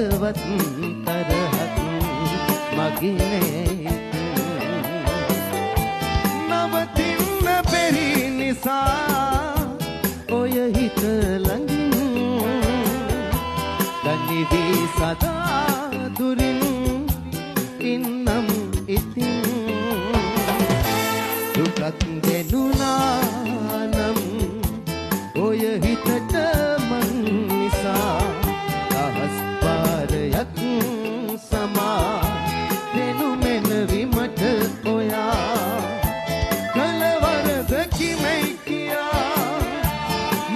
කාටවත් තරහක් මගේ නවතින්න බැරි නිසා ඔය හිත ළඟින් දනිවි සදා දුරින් ඉන්නම් ඉතින් දුකක් දෙනුනා නම් ඔය හිතට මං නිසා අහස් පාරයක් සමා දෙනු මෙනවි මට ඔයා කලවරද කිමයි කියා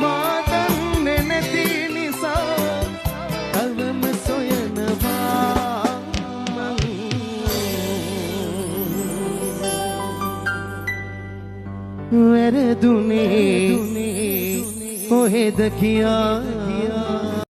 මා දන්නේ නැති නිසා තවම සොයනවා වැරදුනේ කොහෙද කියා